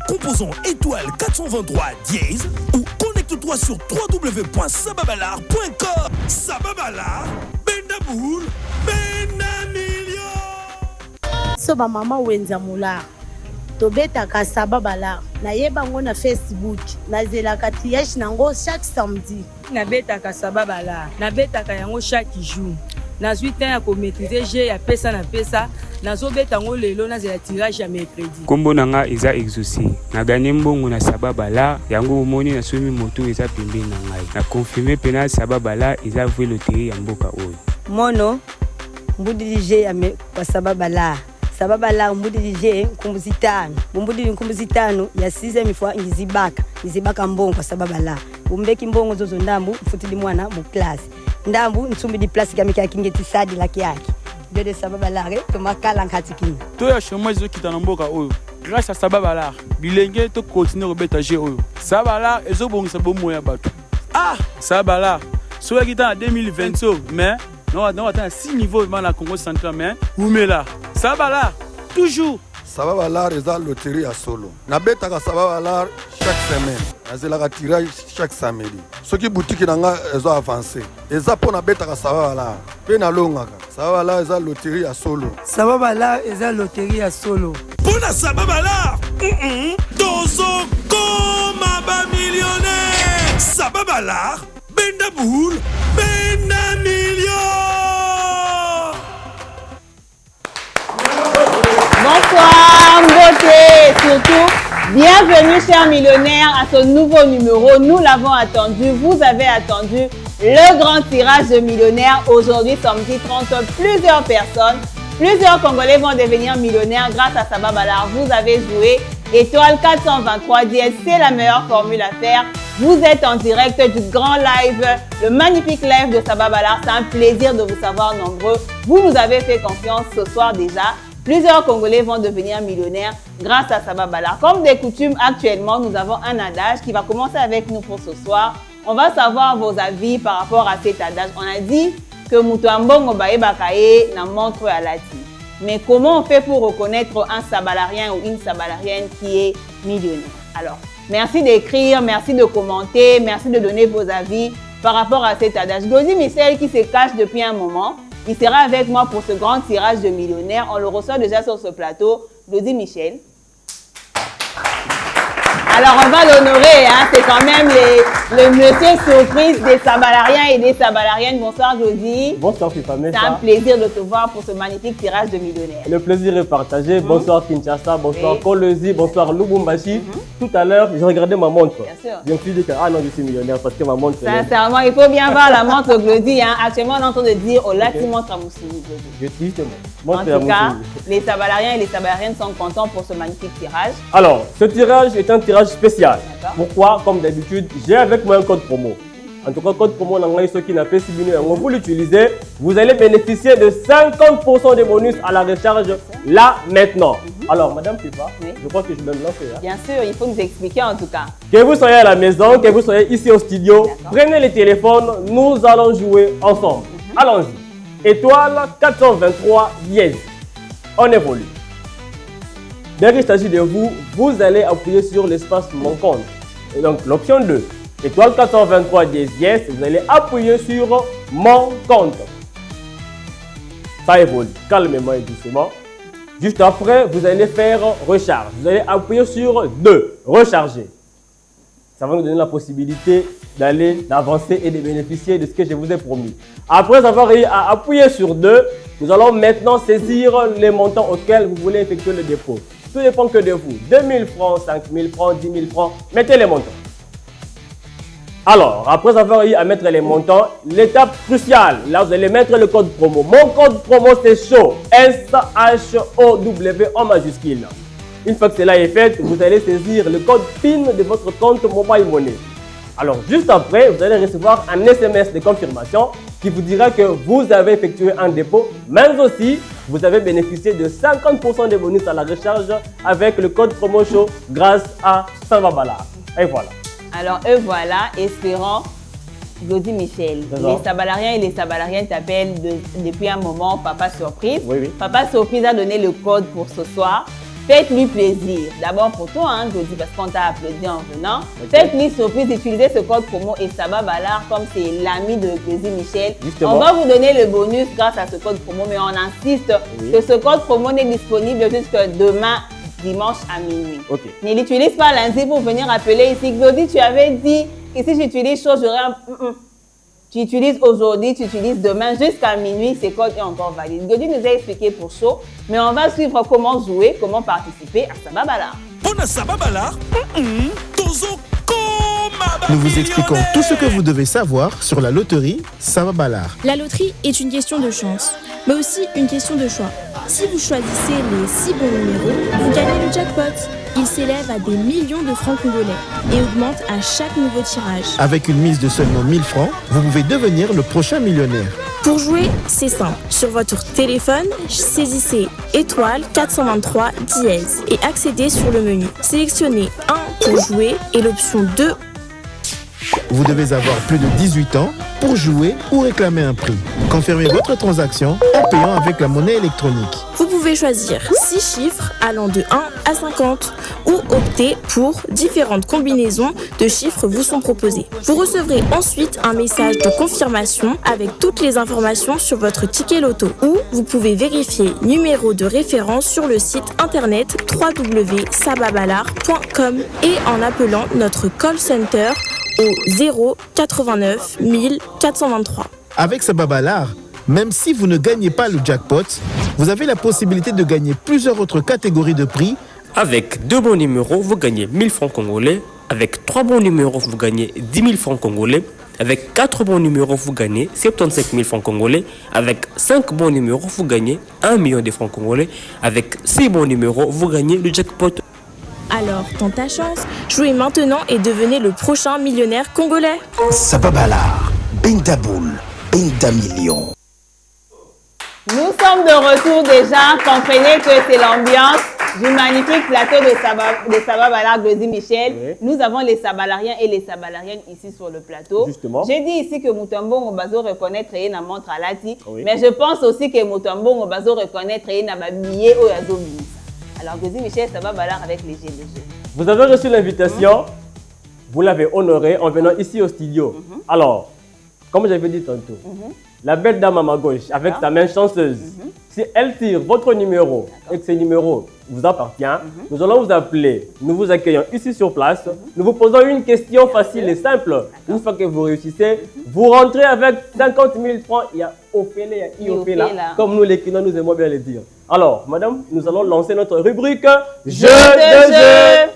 composant étoile 423 dièse ou connecte-toi sur www.sababalar.com. Sababalar, Bendaboul, Benamilio. Soba mama wenza mula. Tobetaka Sababalar. Nayebango na Facebook. Nazelaka tièche nango chaque samedi. Nabetaka Sababalar. Nabetaka yango chaque jour. Nazwi temps ya ko maîtriser jeu ya pesa na pesa. Nazobeta ngo lelo nazela tirage ya mercredi. Kombo nanga eza exaucé. Na gagné mbongo na Sababalar. Yango omoni na somi moto eza pembeni na ngai. Na confirmer pena Sababalar eza vrai loterie ya mboka oyo. Mono mbudi DJ ya Sababalar. Sababalar mbudi DJ nkumbuzitano. Mbudi nkumbuzitano ya 6e fois ngizibaka mbongo kwa Sababalar. Umbeki mbongo zozo ndambu mfutili mwana mu class. Ndambu nsumbi di place kamika kingeti sadi laki yake. De Sababalar to makala nkatikini. To ya chômage zo kitana mboka oyo. Grâce à Sababalar, bilenge to continuer rebeta jeu oyo. Sababalar ezobongisa bomo ya bato. Ah, Sababalar. So ya kitana 2020 mais non attends 6 niveaux dans la Congo central mais oumela. Sababalar toujours. Sababalar eza loterie à solo. Na betaka Sababalar chaque semaine. Nazela tirage chaque samedi. Ce qui boutique nanga ezo avancer. Eza pona betaka Sababalar. Pe na longaka. Sababalar eza loterie à solo. Sababalar eza loterie à solo. Pona Sababalar. Dozo koma ba millionnaire. Sababalar, Bendaboul, Benamilio. Bonsoir, beauté, surtout, bienvenue chers millionnaires à ce nouveau numéro. Nous l'avons attendu, vous avez attendu le grand tirage de millionnaires. Aujourd'hui, samedi 30, plusieurs personnes, plusieurs Congolais vont devenir millionnaires grâce à Sababalar. Vous avez joué étoile 423 dièse, c'est la meilleure formule à faire. Vous êtes en direct du grand live, le magnifique live de Sababalar. C'est un plaisir de vous savoir nombreux. Vous nous avez fait confiance ce soir déjà. Plusieurs Congolais vont devenir millionnaires grâce à Sababalar. Comme des coutumes, actuellement, nous avons un adage qui va commencer avec nous pour ce soir. On va savoir vos avis par rapport à cet adage. On a dit que Mutuambongo Bae Bakaye n'a montre à la tire. Mais comment on fait pour reconnaître un Sabalarien ou une Sabalarienne qui est millionnaire? Alors, merci d'écrire, merci de commenter, merci de donner vos avis par rapport à cet adage. Godi Michel qui se cache depuis un moment. Il sera avec moi pour ce grand tirage de millionnaires. On le reçoit déjà sur ce plateau. Glody Michel. Alors, on va l'honorer. Hein? C'est quand même le monsieur surprise des Sabalariens et des Sabalariennes. Bonsoir, Glody. Bonsoir, Fipamé. C'est un plaisir de te voir pour ce magnifique tirage de millionnaires. Le plaisir est partagé. Bonsoir, Kinshasa. Bonsoir, Kolwezi. Bonsoir, Lubumbashi. Tout à l'heure, j'ai regardé ma montre. Bien sûr. Je me suis dit que, ah non, je suis millionnaire parce que ma montre... Sincèrement, il faut bien voir la montre Glody. Hein. Actuellement, on est en train de dire, oh là, tu montres à Moussouli, Glody. En tout cas, les Sabalariens et les Sabalariennes sont contents pour ce magnifique tirage. Alors, ce tirage est un tirage spécial. Pourquoi? Comme d'habitude, j'ai avec moi un code promo. En tout cas, code promo, ceux qui n'ont pas subi, vous l'utilisez, vous allez bénéficier de 50% de bonus à la recharge là, maintenant. Alors, Madame Fifa, je crois que je vais me lancer. Hein? Bien sûr, il faut nous expliquer en tout cas. Que vous soyez à la maison, que vous soyez ici au studio, prenez le téléphone, nous allons jouer ensemble. Allons-y. Étoile 423 dièse. On évolue. Dès qu'il s'agit de vous, vous allez appuyer sur l'espace Mon compte. Et donc l'option 2, étoile 423 dièse, vous allez appuyer sur Mon compte. Ça évolue calmement et doucement. Juste après, vous allez faire recharge. Vous allez appuyer sur 2, recharger. Ça va nous donner la possibilité d'avancer et de bénéficier de ce que je vous ai promis. Après avoir appuyé sur 2, nous allons maintenant saisir les montants auxquels vous voulez effectuer le dépôt. Tout dépend que de vous. 2 000 francs, 5 000 francs, 10 000 francs, mettez les montants. Alors, après avoir eu à mettre les montants, l'étape cruciale, là vous allez mettre le code promo. Mon code promo c'est SHOW, S-H-O-W en majuscule. Une fois que cela est fait, vous allez saisir le code PIN de votre compte Mobile Money. Alors, juste après, vous allez recevoir un SMS de confirmation qui vous dira que vous avez effectué un dépôt, mais aussi, vous avez bénéficié de 50% de bonus à la recharge avec le code promo SHOW grâce à Sababalar. Et voilà. Alors, eux voilà, espérant, Glody Michel. Les Sabalariens et les Sabalariennes t'appellent depuis un moment Papa Surprise. Oui. Papa Surprise a donné le code pour ce soir. Faites-lui plaisir. D'abord pour toi, hein, je dis parce qu'on t'a applaudi en venant. Faites-lui surprise, utilisez ce code promo et Saba Ballard comme c'est l'ami de Crazy Michel. Justement. On va vous donner le bonus grâce à ce code promo, mais on insiste que ce code promo n'est disponible jusqu'à demain, dimanche à minuit. Okay. Ne l'utilise pas lundi pour venir appeler ici. Claudie, tu avais dit que si j'utilise chose, j'aurais un... Tu utilises aujourd'hui, tu utilises demain, jusqu'à minuit, ce code est encore valide. Claudie nous a expliqué pour chaud, mais on va suivre comment jouer, comment participer à Saba Ballard. Pour Saba Ballard, nous vous expliquons tout ce que vous devez savoir sur la loterie Saba Ballard. La loterie est une question de chance, mais aussi une question de choix. Si vous choisissez les 6 bons numéros, vous gagnez le jackpot. Il s'élève à des millions de francs congolais et augmente à chaque nouveau tirage. Avec une mise de seulement 1000 francs, vous pouvez devenir le prochain millionnaire. Pour jouer, c'est simple. Sur votre téléphone, saisissez étoile 423 dièse et accédez sur le menu. Sélectionnez 1 pour jouer et l'option 2. Vous devez avoir plus de 18 ans pour jouer ou réclamer un prix. Confirmez votre transaction en payant avec la monnaie électronique. Vous pouvez choisir 6 chiffres allant de 1 à 50 ou opter pour différentes combinaisons de chiffres vous sont proposées. Vous recevrez ensuite un message de confirmation avec toutes les informations sur votre ticket loto ou vous pouvez vérifier numéro de référence sur le site internet www.sababallard.com et en appelant notre call center au 0 89 423. Avec Saba Ballard, même si vous ne gagnez pas le jackpot, vous avez la possibilité de gagner plusieurs autres catégories de prix. Avec 2 bons numéros, vous gagnez 1000 francs congolais. Avec 3 bons numéros, vous gagnez 10 000 francs congolais. Avec 4 bons numéros, vous gagnez 75 000 francs congolais. Avec 5 bons numéros, vous gagnez 1 million de francs congolais. Avec 6 bons numéros, vous gagnez le jackpot. Alors, tente ta chance, jouez maintenant et devenez le prochain millionnaire congolais. Saba Ballard, Bentaboul, Bentamillion. Nous sommes de retour déjà. Comprenez que c'est l'ambiance du magnifique plateau de Saba Ballard Crazy Michel. Oui. Nous avons les Sabalariens et les Sabalariennes ici sur le plateau. Justement. J'ai dit ici que Mutombo Bazo reconnaît Treye montre à Lati, mais je pense aussi que Mutombo Bazo reconnaît Treye na babillet au Yazo Binisa. Alors Crazy Michel, Saba Ballard avec les G de jeu. Vous avez reçu l'invitation, vous l'avez honorée en venant ici au studio. Alors, comme j'avais dit tantôt, la belle dame à ma gauche, avec sa main chanceuse, si elle tire votre numéro et que ce numéro vous appartient, nous allons vous appeler, nous vous accueillons ici sur place, nous vous posons une question facile et simple. Une fois que vous réussissez, vous rentrez avec 50 000 francs. Il y a Ophélie, il y a Iopé là, comme nous les Kinois, nous aimons bien le dire. Alors, madame, nous allons lancer notre rubrique Jeu de jeu.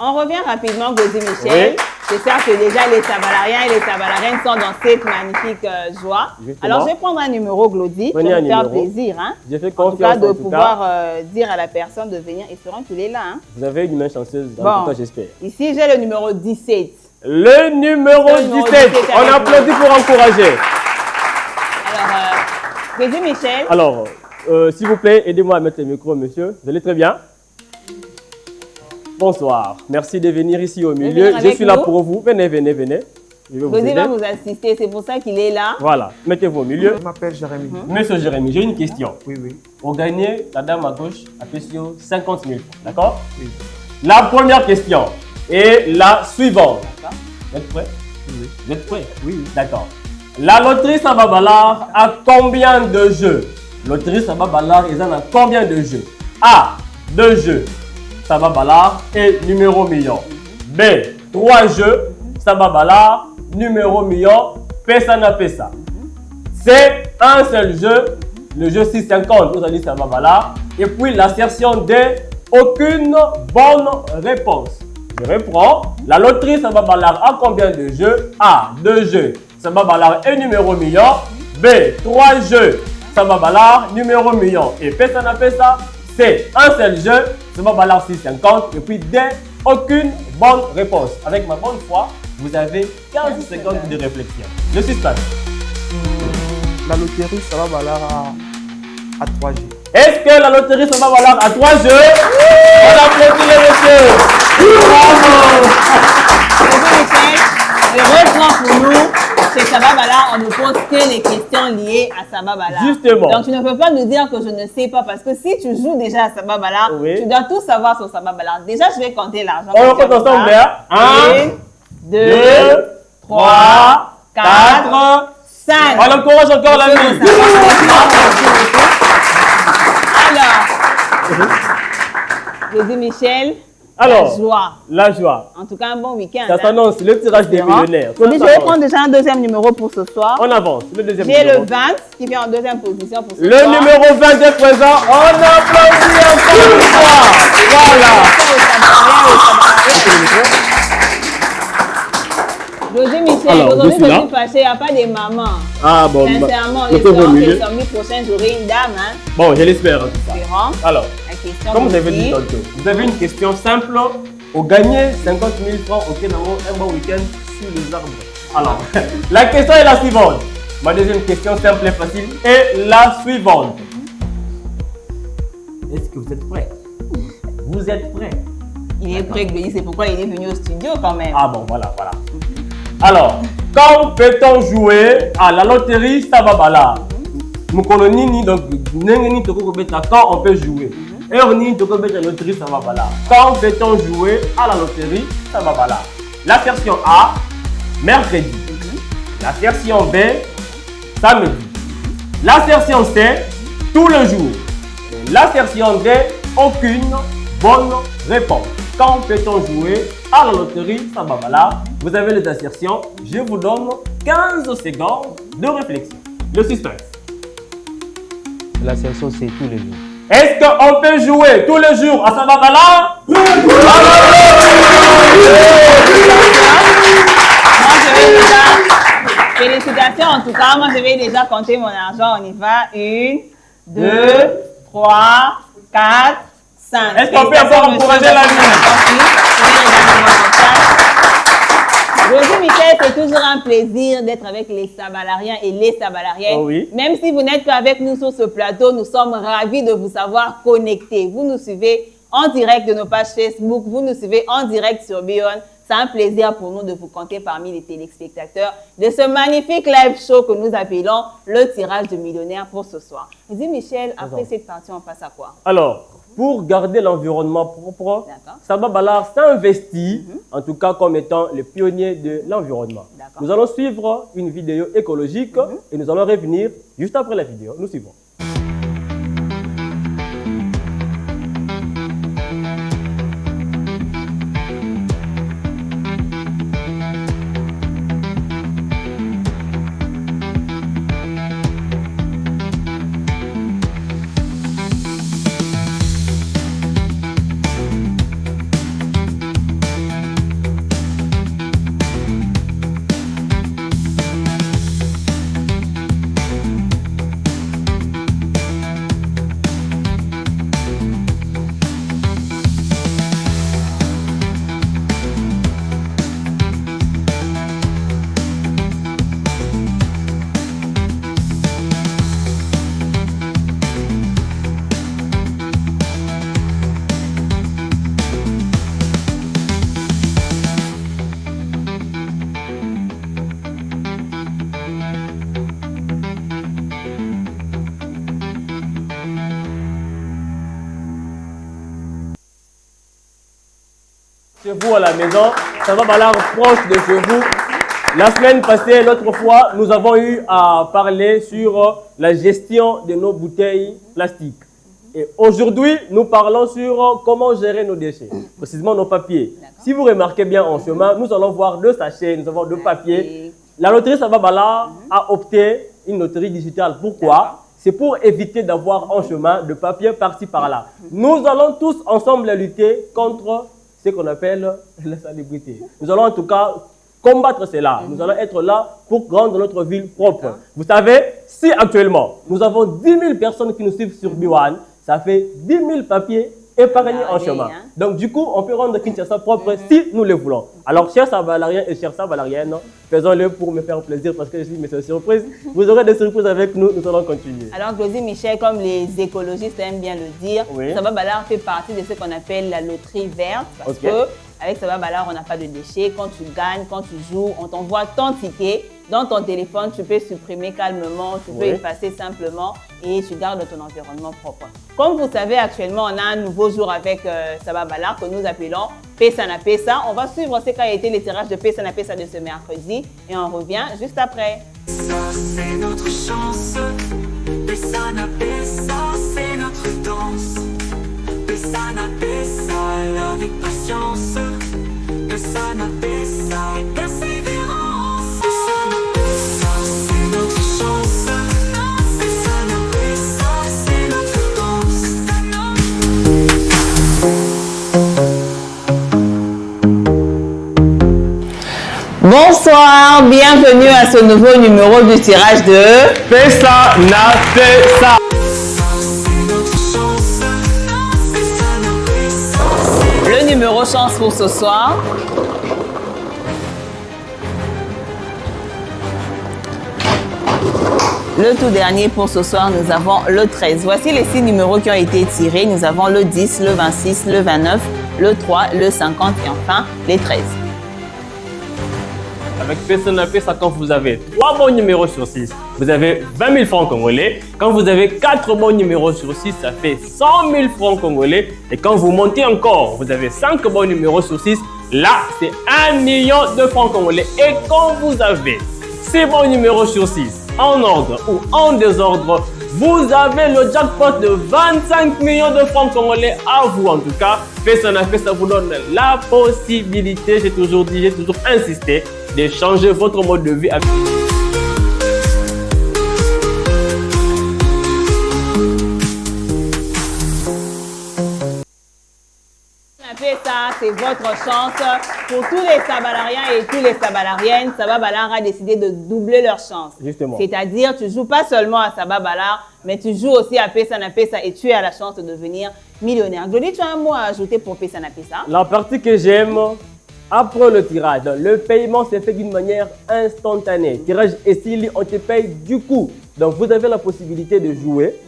On revient rapidement, Crazy Michel. Oui. J'espère que déjà les Sabalariens et les Sabalariennes sont dans cette magnifique joie. Justement. Alors, je vais prendre un numéro, Glody, pour me faire plaisir. Hein. J'ai fait confiance, en tout cas, de pouvoir dire à la personne de venir, espérant qu'il est là. Hein. Vous avez une main chanceuse, en tout cas, j'espère. Ici, j'ai le numéro 17. Le numéro 17. On applaudit pour encourager. Alors, Crazy Michel. Alors, s'il vous plaît, aidez-moi à mettre le micro, monsieur. Vous allez très bien? Bonsoir, merci de venir ici au milieu. Je suis là pour vous. Venez, venez, venez. Je vais vous aider. Va vous assister, c'est pour ça qu'il est là. Voilà, mettez-vous au milieu. Je m'appelle Jérémy. Monsieur Jérémy, j'ai une question. Oui, oui. Pour gagner, la dame à gauche a fait sur 50 000 francs, d'accord? Oui. La première question est la suivante. Vous êtes prêts? Oui. Vous êtes prêts? Oui. D'accord. La loterie Saba Ballard a combien de jeux? Loterie Saba Ballard, ils en ont combien de jeux? A, 2 jeux. Saba Ballard et numéro million. B, 3 jeux, Saba Ballard, numéro million, Pesa na Pesa. C, un seul jeu, le jeu 650, nous allons dire Saba Ballard. Et puis l'assertion D, aucune bonne réponse. Je reprends, la loterie Saba Ballard a combien de jeux? A, 2 jeux, Saba Ballard et numéro million. B, 3 jeux, Saba Ballard, numéro million et Pesa na Pesa. C'est un seul jeu, Saba Ballard 650 et puis D, aucune bonne réponse. Avec ma bonne foi, vous avez 15 secondes de réflexion. Le suspense. La loterie Saba Ballard a 3 jeux. Est-ce que la loterie ça va valoir à 3 jeux? On applaudit les messieurs. Bravo. Le refrain pour nous, c'est Sababala, on ne pose que les questions liées à Sababala. Justement. Donc tu ne peux pas nous dire que je ne sais pas, parce que si tu joues déjà à Sababala, tu dois tout savoir sur Sababala. Déjà, je vais compter l'argent. On compte ensemble, hein? 1, 2, 3, 4, 5. On encourage encore la vie. Alors, José Michel. Alors, la joie. La joie. En tout cas, un bon week-end. Ça s'annonce, le tirage des millionnaires. Je vais prendre déjà un deuxième numéro pour ce soir. On avance, le deuxième numéro. numéro. J'ai le 20 qui vient en deuxième position pour ce soir. Le numéro 20 est présent. On applaudit encore une fois. Voilà. José Michel, aujourd'hui je suis fâché, il n'y a pas de maman. Ah bon, sincèrement, j'espère que le samedi prochain, j'aurai une dame. Hein. Bon, je l'espère en tout cas. Alors, comme vous avez dit tantôt, vous avez une question simple. Au gagner 50 000 francs au Kenamo, un bon week-end sur les arbres. Alors, la question est la suivante. Ma deuxième question simple et facile est la suivante. Est-ce que vous êtes prêts? Vous êtes prêts? Il est prêt, c'est pourquoi il est venu au studio quand même. Ah bon, voilà. Alors, quand peut-on jouer à la loterie Sababala? Moukolonini, donc, quand on peut jouer. Et on dit que la loterie Sababala. Quand peut-on jouer à la loterie Sababala? La version A, mercredi. La version B, samedi. La version C, tous les jours. Et la version D, aucune bonne réponse. Quand peut-on jouer à la loterie Sababala? Vous avez les assertions. Je vous donne 15 secondes de réflexion. Le suspense. L'assertion, c'est tous les jours. Est-ce qu'on peut jouer tous les jours à Sababala? Moi, je vais déjà... Félicitations en tout cas. Moi, je vais déjà compter mon argent. On y va. 1, 2, 3, 4, 5. Est-ce qu'on peut encore encourager la vie? José Michel, c'est toujours un plaisir d'être avec les Sabalariens et les Sabalariennes. Oh oui. Même si vous n'êtes pas avec nous sur ce plateau, nous sommes ravis de vous savoir connectés. Vous nous suivez en direct de nos pages Facebook, vous nous suivez en direct sur Bion. C'est un plaisir pour nous de vous compter parmi les téléspectateurs de ce magnifique live show que nous appelons le tirage de millionnaires pour ce soir. José Michel, après cette partie, on passe à quoi? Alors, pour garder l'environnement propre, Sababala s'investit, en tout cas comme étant le pionnier de l'environnement. Nous allons suivre une vidéo écologique et nous allons revenir juste après la vidéo. Nous suivons. Chez vous à la maison, ça va balard proche de chez vous. La semaine passée, l'autre fois, nous avons eu à parler sur la gestion de nos bouteilles plastiques. Et aujourd'hui, nous parlons sur comment gérer nos déchets, précisément nos papiers. Si vous remarquez bien en chemin, nous allons voir 2 sachets, nous avons 2 papiers. La loterie Sababala a opté une loterie digitale. Pourquoi? C'est pour éviter d'avoir en chemin de papier par-ci par-là. Nous allons tous ensemble lutter contre ce qu'on appelle la salubrité. Nous allons en tout cas combattre cela. Nous allons être là pour rendre notre ville propre. Vous savez, si actuellement nous avons 10 000 personnes qui nous suivent sur Biwan, ça fait 10 000 papiers épargner en chemin. Donc du coup, on peut rendre Kinshasa propre si nous le voulons. Alors, chers Sabalariens et chers Sabalariennes, faisons-le pour me faire plaisir parce que je dis, mais c'est une surprise. Vous aurez des surprises avec nous, nous allons continuer. Alors, Claudie Michel, comme les écologistes aiment bien le dire, Sababalar fait partie de ce qu'on appelle la loterie verte parce que avec Sababalar, on n'a pas de déchets. Quand tu gagnes, quand tu joues, on t'envoie ton ticket. Dans ton téléphone, tu peux supprimer calmement, tu peux effacer simplement et tu gardes ton environnement propre. Comme vous savez, actuellement, on a un nouveau jour avec Sababalar que nous appelons Pesana Pesa. On va suivre ce qu'a été les tirages de Pesana Pesa de ce mercredi et on revient juste après. Ça, c'est notre chance. Pesana Pesa, c'est notre danse. Pesana Pesa, avec patience. Pesana Pesa, persévérance. Bonsoir, bienvenue à ce nouveau numéro du tirage de Pesana Pesa. Le numéro chance pour ce soir. Le tout dernier pour ce soir, nous avons le 13. Voici les 6 numéros qui ont été tirés. Nous avons le 10, le 26, le 29, le 3, le 50 et enfin les 13. Avec Pesana Pesa, quand vous avez 3 bons numéros sur 6, vous avez 20 000 francs congolais. Quand vous avez 4 bons numéros sur 6, ça fait 100 000 francs congolais. Et quand vous montez encore, vous avez 5 bons numéros sur 6, là, c'est 1 million de francs congolais. Et quand vous avez 6 bons numéros sur 6, en ordre ou en désordre, vous avez le jackpot de 25 millions de francs congolais à vous en tout cas. Pesana Pesa vous donne la possibilité, j'ai toujours dit, j'ai toujours insisté, de changer votre mode de vie. Ça, c'est votre chance. Pour tous les Sabalariens et tous les Sabalariennes, Sababalar a décidé de doubler leur chance. Justement. C'est-à-dire, tu joues pas seulement à Sababalar, mais tu joues aussi à Pesana Pesa et tu as la chance de devenir millionnaire. Glody, tu as un mot à ajouter pour Pesana Pesa? La partie que j'aime, après le tirage, le paiement s'est fait d'une manière instantanée. Tirage et s'il on te paye du coup. Donc vous avez la possibilité de jouer,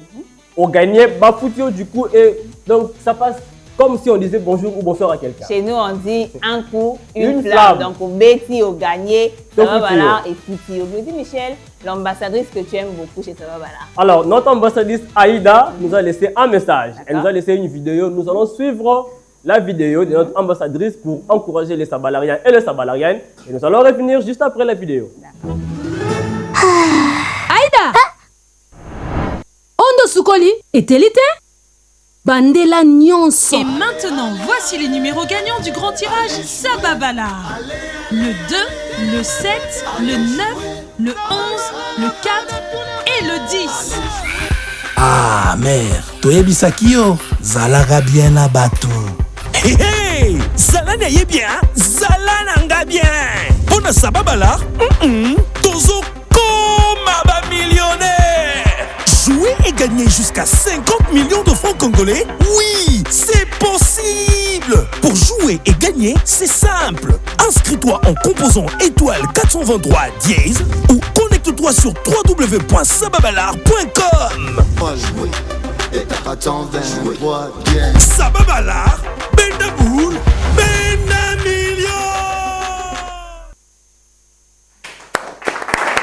au gagner, Bafutio du coup, et donc ça passe comme si on disait bonjour ou bonsoir à quelqu'un. Chez nous, on dit un coup, une flamme. Donc, au Betty, au gagné, Sababalar et Fouti. Glody Michel, l'ambassadrice que tu aimes beaucoup chez Sababalar. Alors, notre ambassadrice Aïda nous a laissé un message. Elle nous a laissé une vidéo. Nous allons suivre la vidéo de notre ambassadrice pour encourager les Sabalariens et les Sabalariennes. Et nous allons revenir juste après la vidéo. Aïda! Ondo Sukoli et Télité? Bandela Nyonso. Et maintenant, voici les numéros gagnants du grand tirage Sababalar. Le 2, le 7, le 9, le 11, le 4 et le 10. Ah, mère, toyebisaki yo, zalaga bien na bato. Hey, hey, zala na ye bien, zala nanga bien. Pona Sababalar, tozo koma ba millionnaire. Jouer et gagner jusqu'à 50 millions de francs congolais? Oui, c'est possible! Pour jouer et gagner, c'est simple. Inscris-toi en composant étoile 423 dièse ou connecte-toi sur www.sababalar.com. Sababalar, Benda Boule, Benda Million.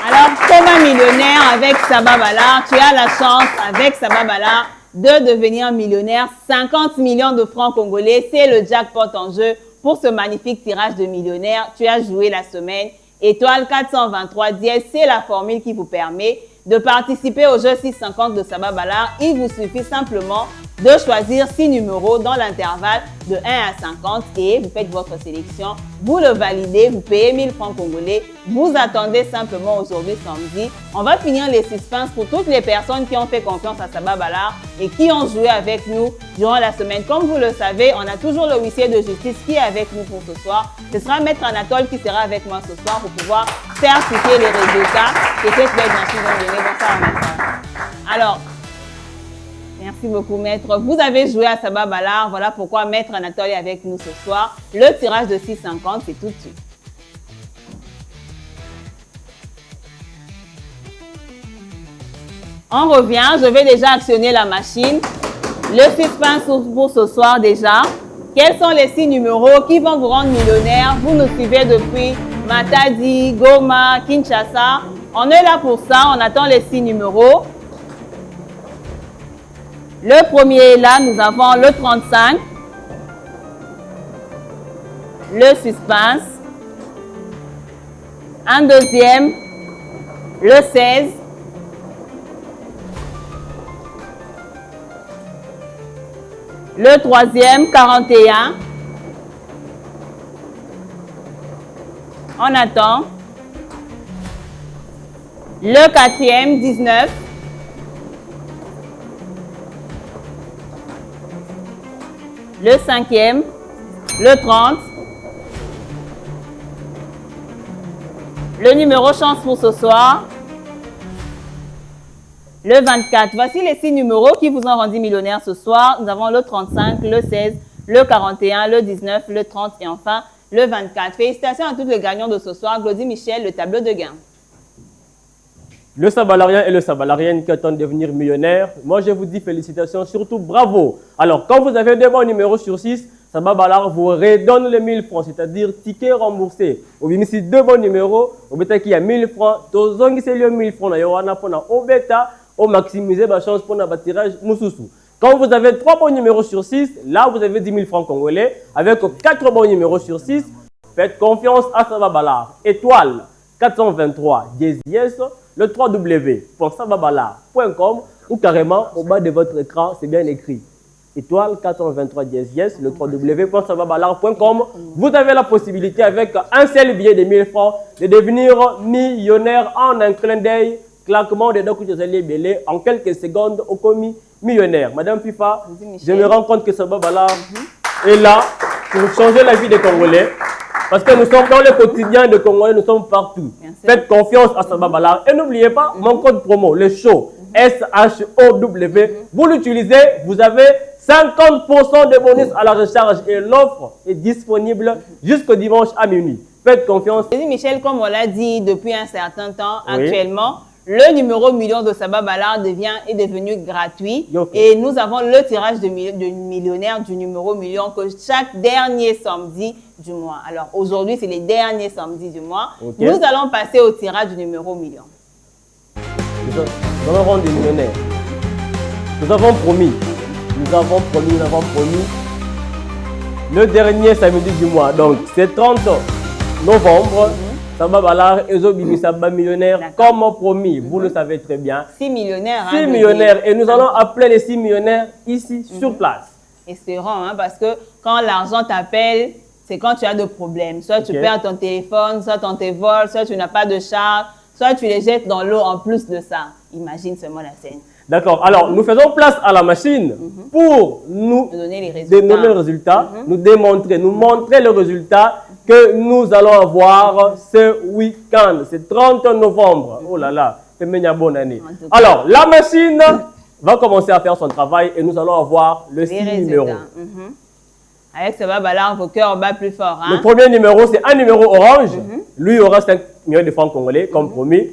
Alors, comme un millionnaire avec Sababalar, tu as la chance avec Sababalar de devenir millionnaire. 50 millions de francs congolais, c'est le jackpot en jeu pour ce magnifique tirage de millionnaire. Tu as joué la semaine. Étoile 423 dièse, c'est la formule qui vous permet de participer au jeu 650 de Sababalar. Il vous suffit simplement de choisir 6 numéros dans l'intervalle de 1 à 50 et vous faites votre sélection. Vous le validez, vous payez 1000 francs congolais. Vous attendez simplement aujourd'hui samedi. On va finir les suspens pour toutes les personnes qui ont fait confiance à Sababalar et qui ont joué avec nous durant la semaine. Comme vous le savez, on a toujours le huissier de justice qui est avec nous pour ce soir. Ce sera Maître Anatole qui sera avec moi ce soir pour pouvoir certifier les résultats que cette belle machine va donner. Bonsoir, Maître. Alors, merci. Merci beaucoup, maître. Vous avez joué à Sababalar. Voilà pourquoi maître Anatole est avec nous ce soir. Le tirage de 6,50, c'est tout de suite. On revient. Je vais déjà actionner la machine. Le suspense pour ce soir déjà. Quels sont les 6 numéros qui vont vous rendre millionnaire? Vous nous suivez depuis Matadi, Goma, Kinshasa. On est là pour ça. On attend les 6 numéros. Le premier est là, nous avons le 35, le suspense, un deuxième, le 16, le troisième, 41, on attend, le quatrième, 19, le cinquième, le 30. Le numéro chance pour ce soir, le 24. Voici les 6 numéros qui vous ont rendu millionnaire ce soir. Nous avons le 35, le 16, le 41, le 19, le 30 et enfin le 24. Félicitations à tous les gagnants de ce soir. Glody Michel, le tableau de gain. Le Sabalarien et le Sabalarienne qui attendent de devenir millionnaires, moi je vous dis félicitations, surtout bravo. Alors quand vous avez 2 bons numéros sur 6, Sababalar vous redonne les 1000 francs, c'est-à-dire ticket remboursé. Au ici 2 bons numéros, au bêta qui a 1000 francs, tozongi c'est le 1000 francs, au bêta, au maximiser la chance pour un tirage moussousou. Quand vous avez 3 bons numéros sur 6, là vous avez 10 000 francs congolais. Avec 4 bons numéros sur 6, faites confiance à Sababalar. Étoile 423 dièse, le www.sababalar.com ou carrément au bas de votre écran, c'est bien écrit. Étoile 423 dièse, le www.sababalar.com. Vous avez la possibilité avec un seul billet de 1000 francs de devenir millionnaire en un clin d'œil. Claquement des deux coups de en quelques secondes au commis millionnaire. Madame FIFA, je me rends compte que Sababalar est là pour changer la vie des Congolais. Parce que nous sommes dans le quotidien des Congolais, nous sommes partout. Faites confiance à Sababalar. Et n'oubliez pas mon code promo, le show, S-H-O-W. Vous l'utilisez, vous avez 50% de bonus à la recharge et l'offre est disponible jusqu'au dimanche à minuit. Faites confiance. Michel, comme on l'a dit depuis un certain temps, actuellement, le numéro million de Sababalar est devenu gratuit. Et nous avons le tirage de millionnaire du numéro million que chaque dernier samedi du mois. Alors aujourd'hui, c'est les derniers samedis du mois. Nous allons passer au tirage du numéro million. Nous allons rendre des millionnaires. Nous avons promis. Le dernier samedi du mois. Donc c'est 30 novembre. Sababalar et Zobimi Saba millionnaire, comme promis, vous le savez très bien. 6 millionnaires. 6 millionnaires. Et nous allons appeler les 6 millionnaires ici, sur place. Espérons, parce que quand l'argent t'appelle, c'est quand tu as des problèmes. Soit tu perds ton téléphone, soit on te vole, soit tu n'as pas de charge, soit tu les jettes dans l'eau en plus de ça. Imagine seulement la scène. D'accord. Alors, nous faisons place à la machine pour nous donner les résultats, nous démontrer, nous montrer le résultat que nous allons avoir ce week-end. C'est 30 novembre. Oh là là, c'est une bonne année. Alors, la machine va commencer à faire son travail et nous allons avoir le 6 numéros. Avec Sababalar, vos cœurs battent plus fort. Le premier numéro, c'est un numéro orange. Lui aura 5 millions de francs congolais, comme promis.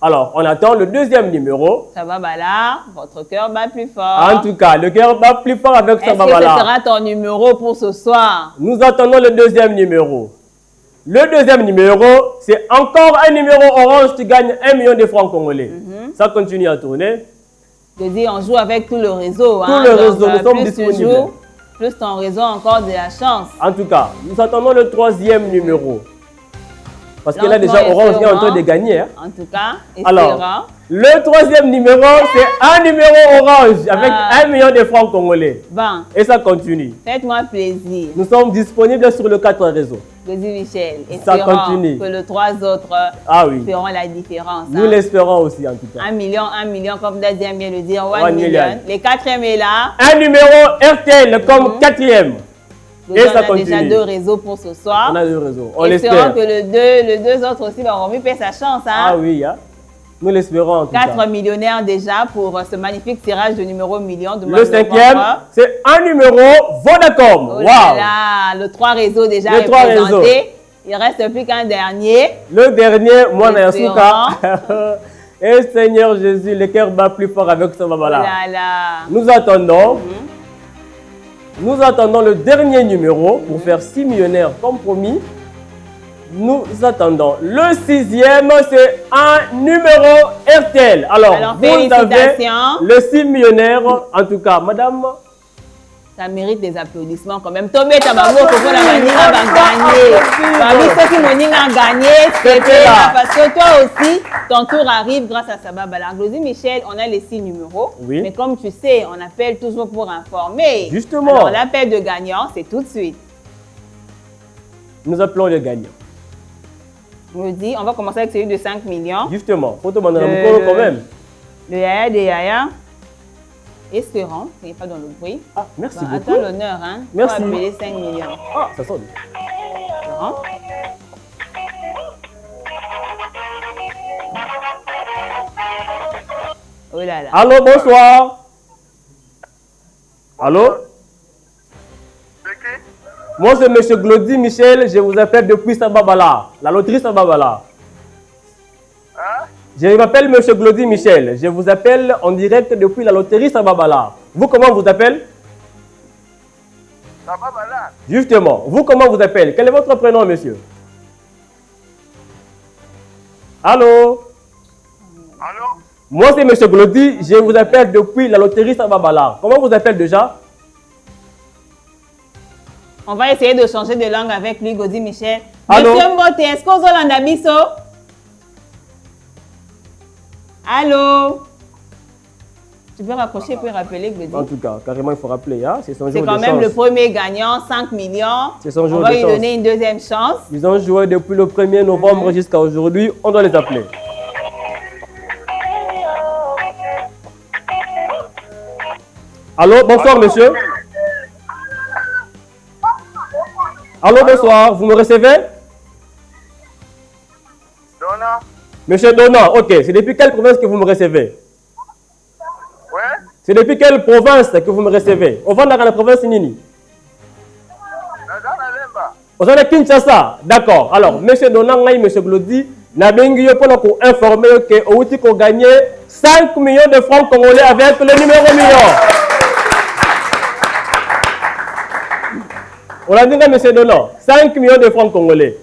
Alors, on attend le deuxième numéro. Sababalar, votre cœur bat plus fort. En tout cas, le cœur bat plus fort avec Sababalar. Est-ce que ce sera ton numéro pour ce soir? Nous attendons le deuxième numéro. Le deuxième numéro, c'est encore un numéro orange qui gagne 1 million de francs congolais. Ça continue à tourner. Je dis, on joue avec tout le réseau. Tout le réseau, nous sommes disponibles. Plus ton réseau, encore de la chance. En tout cas, nous attendons le troisième numéro. Parce que là, déjà, Orange est en train de gagner. En tout cas, alors, le troisième numéro, c'est un numéro orange avec 1 million de francs congolais. Bon. Et ça continue. Faites-moi plaisir. Nous sommes disponibles sur le 4 réseaux. Glody Michel. Ça continue. Que les 3 autres feront la différence. Nous l'espérons aussi, en tout cas. 1 million, comme Dazien vient de le dire. 1 million. Les 4e est là. Un numéro RTL comme 4e. Et ça continue. On a déjà 2 réseaux pour ce soir. On a 2 réseaux. On l'espère. Espérons que les deux autres aussi vont faire sa chance. Ah oui. Nous l'espérons en tout 4 cas. millionnaires déjà pour ce magnifique tirage de numéro million. De Le 5e, c'est un numéro Vodacom. Oh Wow. là là, le 3 réseaux déjà Le 3 représenté. réseaux. Il reste plus qu'un dernier. Le dernier, moi, Espérons. Nayasuka. Et Seigneur Jésus, le cœur bat plus fort avec ce Oh baba-là. là là. Nous attendons. Nous attendons le dernier numéro pour faire 6 millionnaires comme promis. Nous attendons. Le 6e, c'est un numéro RTL. Alors vous avez félicitations. le 6 millionnaires. En tout cas, madame. Ça mérite des applaudissements quand même. Tomé Tabango, Coco Namanina va gagner. Parmi ceux qui m'ont dit gagné, c'était là. Parce que toi aussi, ton tour arrive grâce à Sababala. Glody Michel, on a les 6 numéros. Oui. Mais comme tu sais, on appelle toujours pour informer. Justement. Alors l'appel de gagnant, c'est tout de suite. Nous appelons les gagnants. On me dit, on va commencer avec celui de 5 millions. Justement. Faut demander quand même. Le Yaya de Yaya. Espérons qu'il n'y ait pas dans le bruit. Ah, merci beaucoup. Attends l'honneur, hein. Merci. Pour appeler 5 millions. Ah, ça sent bien. Espérons. Oh là là. Allô, bonsoir. Allô? Moi, c'est M. Glody Michel. Je vous appelle depuis Sababala, la loterie Sababala. Je m'appelle M. Glody Michel. Je vous appelle en direct depuis la loterie Sababala. Vous, comment vous appelez? Sababala. Justement. Vous, comment vous appelez? Quel est votre prénom, monsieur? Allô? Allô? Moi, c'est M. Glody. Je vous appelle depuis la loterie Sababala. Comment vous appelez déjà? On va essayer de changer de langue avec lui, Glody Michel. Allô? Monsieur Mbote, est-ce qu'on a l'andabiso? Allô? Tu peux raccrocher puis rappeler Glody. En tout cas, carrément, il faut rappeler. Hein? C'est son jour de C'est chance. quand même le premier gagnant, 5 millions. C'est son jour On va de lui chance. donner une deuxième chance. Ils ont joué depuis le 1er novembre jusqu'à aujourd'hui. On doit les appeler. Allô, bonsoir, monsieur. Allô, bonsoir. Vous me recevez? Donna. Monsieur Donna, ok. C'est depuis quelle province que vous me recevez? Ouais. C'est depuis quelle province que vous me recevez? On va dans la province Nini. Vous êtes à Kinshasa. D'accord. Alors, monsieur Donna, monsieur Glody, n'a bien eu pour informer que Outi a gagné 5 millions de francs congolais avec le numéro million. On a dit à monsieur Donna, 5 millions de francs congolais.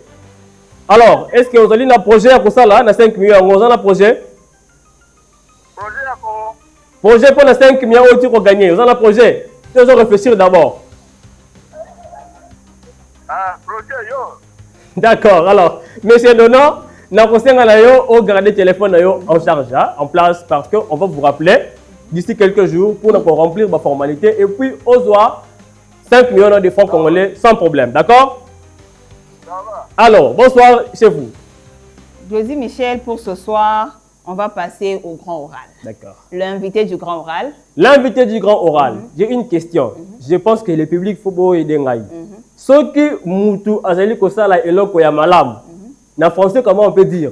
Alors, est-ce que vous avez un projet pour ça là, 5 millions? Vous avez un projet? Projet pour les 5 millions Outi a gagné. Vous avez un projet? Vous devez réfléchir d'abord. Ah, projet, yo. D'accord. Alors, monsieur Donna, nous allons garder le téléphone en charge, hein, en place, parce qu'on va vous rappeler d'ici quelques jours pour nous remplir ma formalité. Et puis, au soir, 5 millions de francs congolais sans problème. D'accord? Alors, bonsoir chez vous. Glody Michel, pour ce soir, on va passer au grand oral. D'accord. L'invité du grand oral. L'invité du grand oral. J'ai une question. Je pense que le public faut beau aider. Ce qui mutu azali kosala eloko ya malamu. En français, comment on peut dire?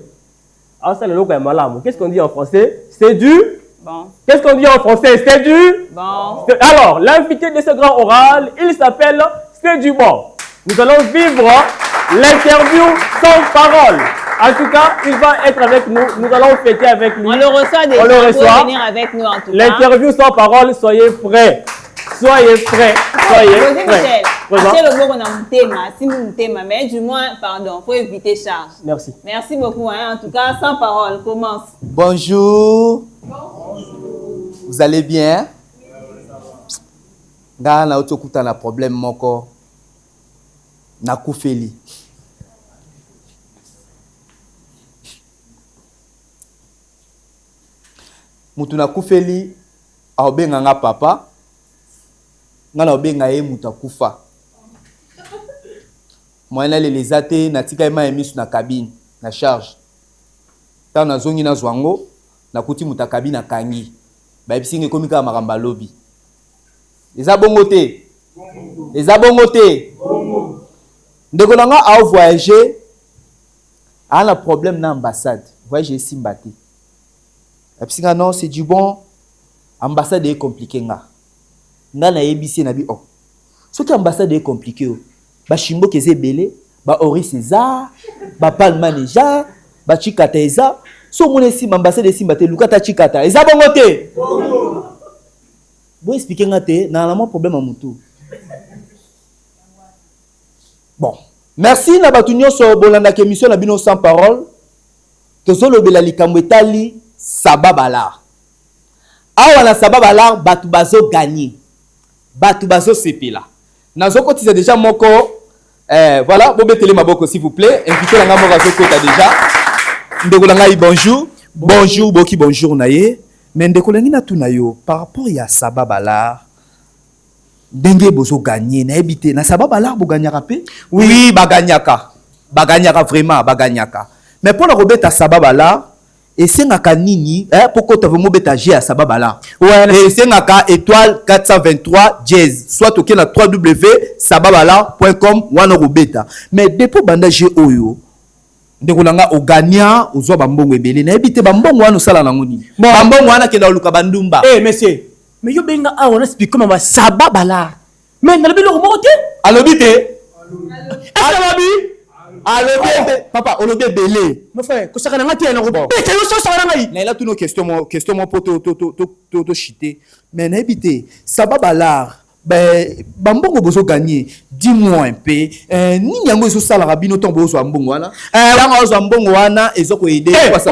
Ah, ça, eloko ya malamu. Qu'est-ce qu'on dit en français? C'est du? Bon. Qu'est-ce qu'on dit en français? C'est du? Bon. Alors, l'invité de ce grand oral, il s'appelle C'est du bon. Nous allons vivre l'interview sans parole. En tout cas, il va être avec nous. Nous allons fêter avec lui. On le reçoit déjà. On le reçoit. Pour venir avec nous en tout cas. L'interview sans parole, soyez prêts. Soyez prêts. Soyez Glody prêts. Michel, Présent. c'est le mot qu'on a monté, si nous monté, mais du moins, pardon, faut éviter charge. Merci. Merci beaucoup. Hein. En tout cas, sans parole, commence. Bonjour. Vous allez bien? Nga na otokuta na problème moko na kufeli. Mutu na kufeli aobenga nga papa. Nga na obenga ye mutu akufa. Mwana leleza te natika ema emisu na cabine na charge. Ta na zongi na zwango na kuti mutu cabine na kangi. Ba bisinge komika makamba lobi. Eza bongo te. Eza bongo te. Ndeko nanga a voyager a na problème na ambassade. Voyager simba te. Parce que non, c'est du bon. Ambassade est compliqué. Nga na yebisi na bi oh. Ce qui ambassade est compliqué. Ba Chimbo keze belé, ba Ori César, ba Palma Neja, ba Chikata eza. So mon si ambassade de Simba te Lukata Chikata. Eza bongo te. Bon expliquer ngate na la problème à mutu. Bon, merci na batu nyonso bolanda ke émission na bino sans parole. Tozolo bela likambo etali sababala. Awa na sababala batu bazo gagner. Batu bazo sepela. Nazo kotiza déjà moko voilà, bobetele maboko s'il vous plaît. Invité la ngamo razo kota déjà. Ndeko la ngai bonjour. Bonjour boki bonjour naye. Mais ndeko la ngina tuna yo par rapport ya sababala. Denge bozo gagner na ebité na sababala bo gagnaka pe? Oui, baganyaka. Baganyaka vraiment, baganyaka. Mais pour la robeta sababala et c'est ngaka nini pourquoi tu veux mobeta G à sababala ouais et c'est ngaka étoile 423 jazz soit OK na www.sababala.com wana robeta mais depuis banda G oyo ndeko nanga o gagnant ozo bambongo ebele na ebite bambongo wana sala nango nini bambongo wana kenda luka bandumba monsieur mais yo benga a on explique comment sababala mais na lebelo ko mokote alobite alobite papa olobe belé mon frère ko sakana ngati na ko bete yo so sakana ngai na ila tuno question mo pour to chiter mais na ebite sababala bambongo bozo gagner dis-moi un peu nini yango ezo sala rabino ton bozo ambongo wana yango ozo ambongo wana ezoko aider kwa ça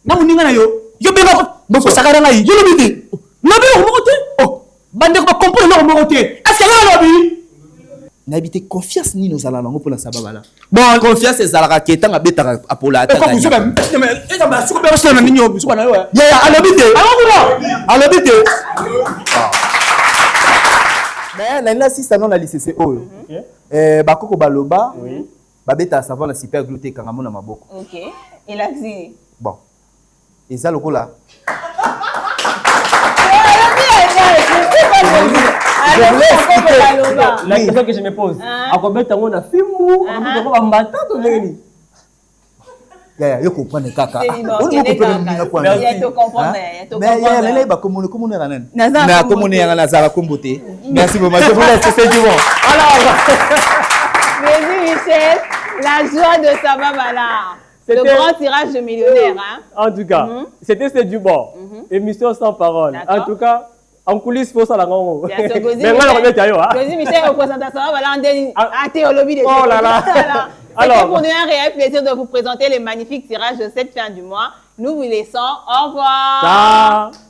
na muninga na yo benga ko sakana ngai yo lobite na belo ko mokote oh bande ko comprendre na ko mokote est-ce que nga lobi n'habiter confiance ni nos ala nango pour la sababala bon confiance ezalaka keta nga betaka apola ataka mais eza ba suko be sala ninyo suko na yo ya alobite mais la si ça non la lycée oyo bakoko baloba babeta savant la super glute kangamo na maboko OK et la zi bon eza lokola la question que je me pose, à combien de temps on a fait mou, on a battu tout le monde. Yo comprendre kaka. Mais merci beaucoup. C'est du bon. Alors, Michel, la joie de Sababala. Le grand tirage de millionnaire. En tout cas, c'était du bon. Émission sans parole. En tout cas, en coulisses, il faut ça la gongo. Mais moi, je vais Michel, représentation, voilà, en théologie. Oh là là. Alors, pour nous un réel plaisir de vous présenter les magnifiques tirages de cette fin du mois. Nous vous laissons. Au revoir. Ciao.